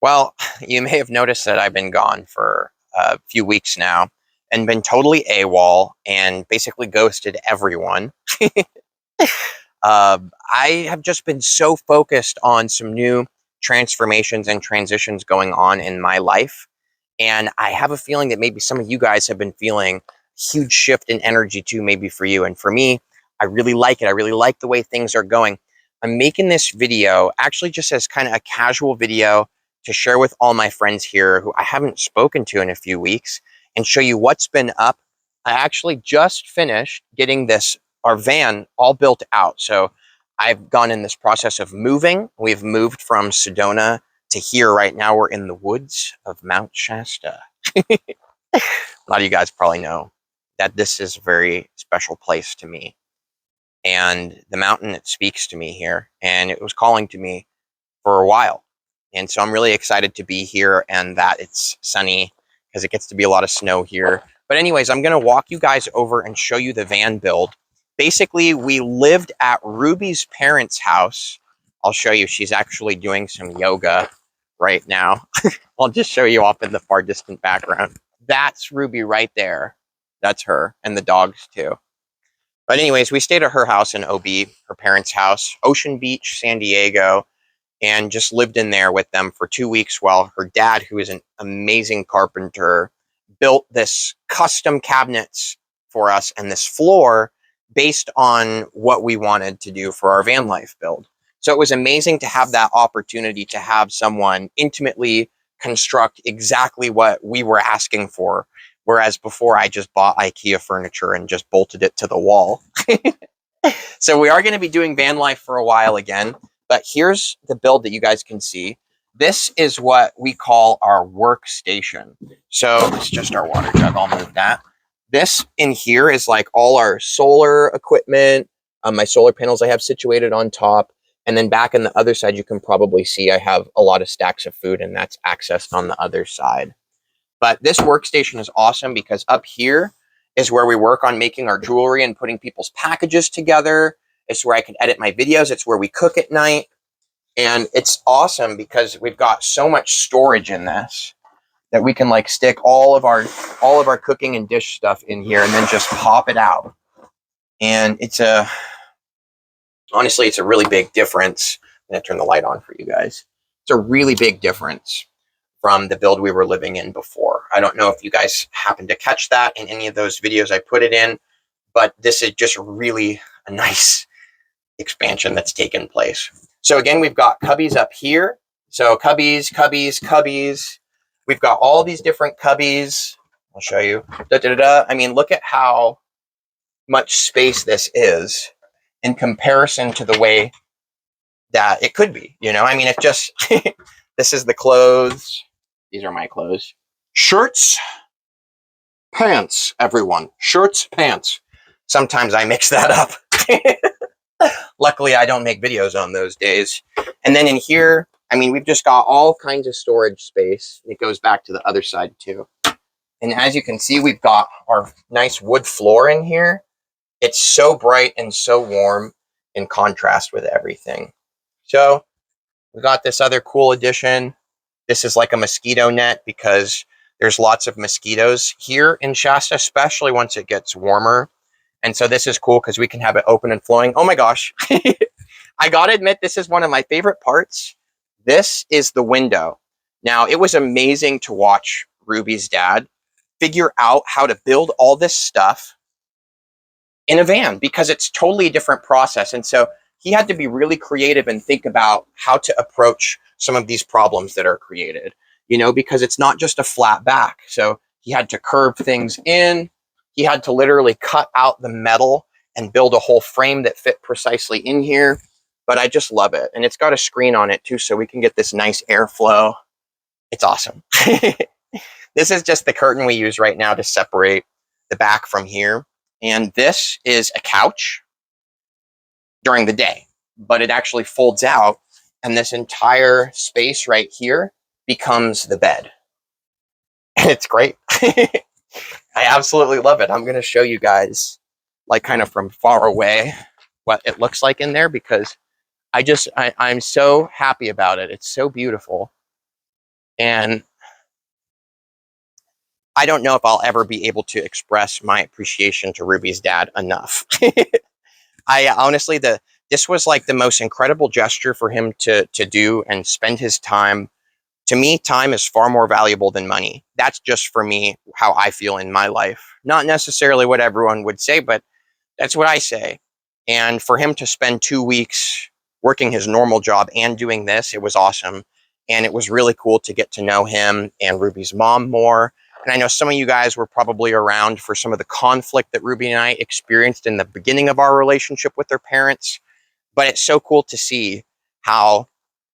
Well, you may have noticed that I've been gone for a few weeks now and been totally AWOL and basically ghosted everyone. I have just been so focused on some new transformations and transitions going on in my life. And I have a feeling that maybe some of you guys have been feeling a huge shift in energy too, maybe for you. And for me, I really like it. I really like the way things are going. I'm making this video actually just as kind of a casual video to share with all my friends here who I haven't spoken to in a few weeks and show you what's been up. I actually just finished getting our van all built out. So I've gone in this process of moving. We've moved from Sedona to here. Right now we're in the woods of Mount Shasta. A lot of you guys probably know that this is a very special place to me. And the mountain, it speaks to me here, and it was calling to me for a while. And so I'm really excited to be here and that it's sunny because it gets to be a lot of snow here. But anyways, I'm going to walk you guys over and show you the van build. Basically, we lived at Ruby's parents' house. I'll show you. She's actually doing some yoga right now. I'll just show you off in the far distant background. That's Ruby right there. That's her, and the dogs too. But anyways, we stayed at her house in OB, her parents' house, Ocean Beach, San Diego, and just lived in there with them for 2 weeks while her dad, who is an amazing carpenter, built this custom cabinets for us and this floor based on what we wanted to do for our van life build. So it was amazing to have that opportunity to have someone intimately construct exactly what we were asking for. Whereas before I just bought IKEA furniture and just bolted it to the wall. So we are going to be doing van life for a while again, but here's the build that you guys can see. This is what we call our workstation. So it's just our water jug. I'll move that. This in here is like all our solar equipment, my solar panels I have situated on top. And then back on the other side, you can probably see I have a lot of stacks of food, and that's accessed on the other side. But this workstation is awesome because up here is where we work on making our jewelry and putting people's packages together. It's where I can edit my videos. It's where we cook at night. And it's awesome because we've got so much storage in this that we can like stick all of our cooking and dish stuff in here and then just pop it out. And honestly, it's a really big difference. I'm going to turn the light on for you guys. It's a really big difference from the build we were living in before. I don't know if you guys happen to catch that in any of those videos I put it in, but this is just really a nice expansion that's taken place. So again, we've got cubbies up here. So cubbies, cubbies, cubbies. We've got all these different cubbies. I'll show you. I mean, look at how much space this is in comparison to the way that it could be. You know, I mean, it just, this is the clothes. These are my clothes. Shirts, pants, everyone. Shirts, pants. Sometimes I mix that up. Luckily, I don't make videos on those days. And then in here, I mean, we've just got all kinds of storage space. It goes back to the other side too. And as you can see, we've got our nice wood floor in here. It's so bright and so warm in contrast with everything. So we got this other cool addition. This is like a mosquito net because there's lots of mosquitoes here in Shasta, especially once it gets warmer. And so this is cool because we can have it open and flowing. Oh my gosh. I gotta admit, this is one of my favorite parts. This is the window. Now, it was amazing to watch Ruby's dad figure out how to build all this stuff in a van because it's totally a different process. And so he had to be really creative and think about how to approach some of these problems that are created, you know, because it's not just a flat back. So he had to curve things in. He had to literally cut out the metal and build a whole frame that fit precisely in here. But I just love it. And it's got a screen on it too, so we can get this nice airflow. It's awesome. This is just the curtain we use right now to separate the back from here. And this is a couch during the day, but it actually folds out, and this entire space right here becomes the bed. And it's great. I absolutely love it. I'm going to show you guys, like, kind of from far away what it looks like in there because I'm so happy about it. It's so beautiful. And I don't know if I'll ever be able to express my appreciation to Ruby's dad enough. I honestly, this was like the most incredible gesture for him to do and spend his time. To me, time is far more valuable than money. That's just for me how I feel in my life. Not necessarily what everyone would say, but that's what I say. And for him to spend 2 weeks working his normal job and doing this, it was awesome. And it was really cool to get to know him and Ruby's mom more. And I know some of you guys were probably around for some of the conflict that Ruby and I experienced in the beginning of our relationship with their parents. But it's so cool to see how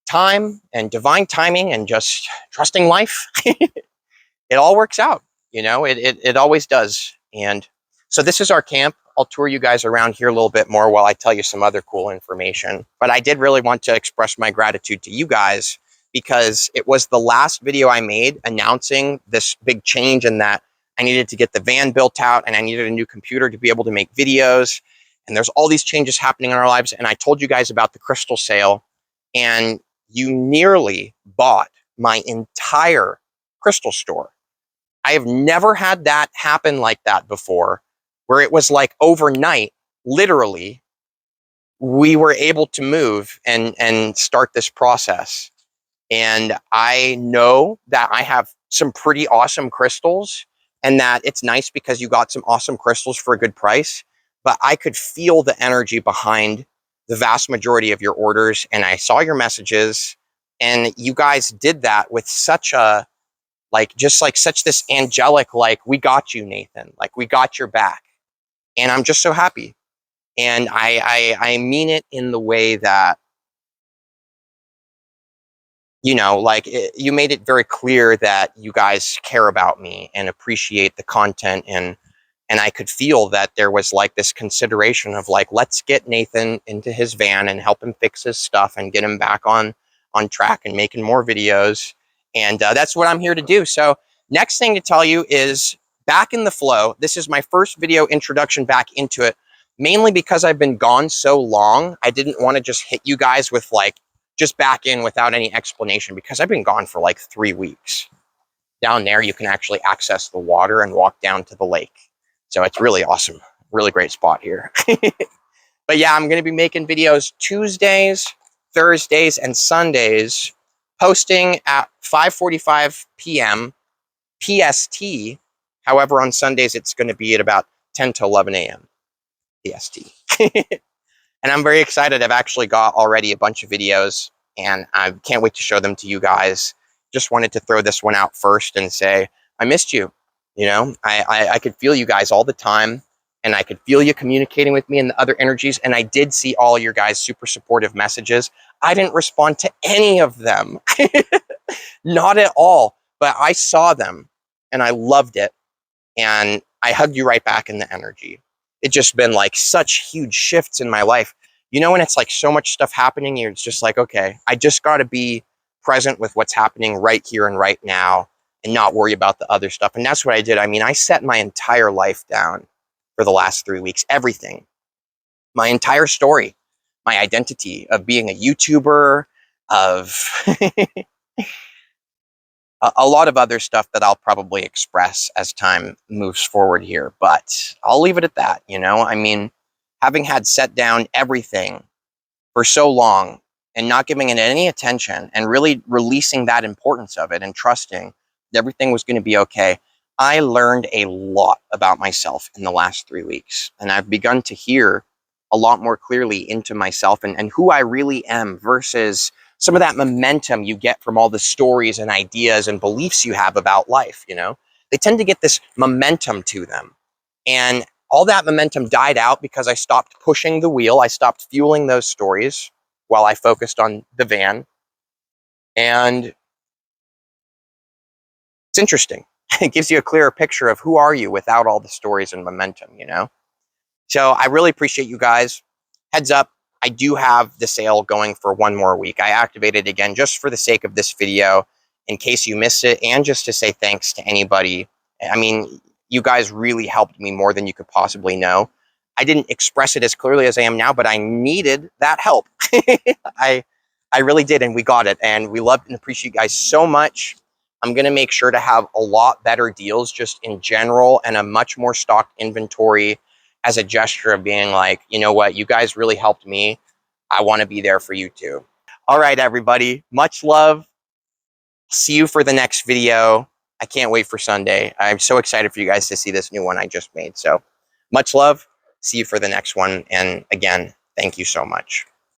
time and divine timing and just trusting life, it all works out. It always does. And so this is our camp. I'll tour you guys around here a little bit more while I tell you some other cool information. But I did really want to express my gratitude to you guys because it was the last video I made announcing this big change in that I needed to get the van built out and I needed a new computer to be able to make videos. And there's all these changes happening in our lives. And I told you guys about the crystal sale, and you nearly bought my entire crystal store. I have never had that happen like that before, where it was like overnight, literally, we were able to move and start this process. And I know that I have some pretty awesome crystals, and that it's nice because you got some awesome crystals for a good price. But I could feel the energy behind the vast majority of your orders, and I saw your messages, and you guys did that with such a just like such this angelic, like, we got you, Nathan, like, we got your back. And I'm just so happy. And I mean it in the way that, you made it very clear that you guys care about me and appreciate the content. And I could feel that there was like this consideration of like, let's get Nathan into his van and help him fix his stuff and get him back on track and making more videos. And that's what I'm here to do. So next thing to tell you is back in the flow. This is my first video introduction back into it, mainly because I've been gone so long. I didn't want to just hit you guys with like, just back in without any explanation, because I've been gone for like 3 weeks. Down there, you can actually access the water and walk down to the lake. So it's really awesome. Really great spot here. But yeah, I'm going to be making videos Tuesdays, Thursdays, and Sundays, posting at 5:45 p.m. PST. However, on Sundays, it's going to be at about 10 to 11 a.m. PST. And I'm very excited. I've actually got already a bunch of videos, and I can't wait to show them to you guys. Just wanted to throw this one out first and say, I missed you. I could feel you guys all the time, and I could feel you communicating with me and the other energies. And I did see all your guys' super supportive messages. I didn't respond to any of them. Not at all. But I saw them, and I loved it. And I hugged you right back in the energy. It's just been like such huge shifts in my life. When it's like so much stuff happening, it's just like, okay, I just got to be present with what's happening right here and right now and not worry about the other stuff. And that's what I did. I mean, I set my entire life down for the last 3 weeks, everything, my entire story, my identity of being a YouTuber, of a lot of other stuff that I'll probably express as time moves forward here, but I'll leave it at that. I mean, having had set down everything for so long and not giving it any attention and really releasing that importance of it and trusting that everything was going to be okay, I learned a lot about myself in the last 3 weeks. And I've begun to hear a lot more clearly into myself and who I really am versus some of that momentum you get from all the stories and ideas and beliefs you have about life. They tend to get this momentum to them. And all that momentum died out because I stopped pushing the wheel. I stopped fueling those stories while I focused on the van. And it's interesting. It gives you a clearer picture of who are you without all the stories and momentum. So I really appreciate you guys. Heads up, I do have the sale going for 1 more week. I activated again just for the sake of this video, in case you missed it, and just to say thanks to anybody. I mean, you guys really helped me more than you could possibly know. I didn't express it as clearly as I am now, but I needed that help. I really did, and we got it. And we love and appreciate you guys so much. I'm going to make sure to have a lot better deals just in general and a much more stocked inventory as a gesture of being like, you know what, you guys really helped me. I want to be there for you too. All right, everybody. Much love. See you for the next video. I can't wait for Sunday. I'm so excited for you guys to see this new one I just made. So much love. See you for the next one. And again, thank you so much.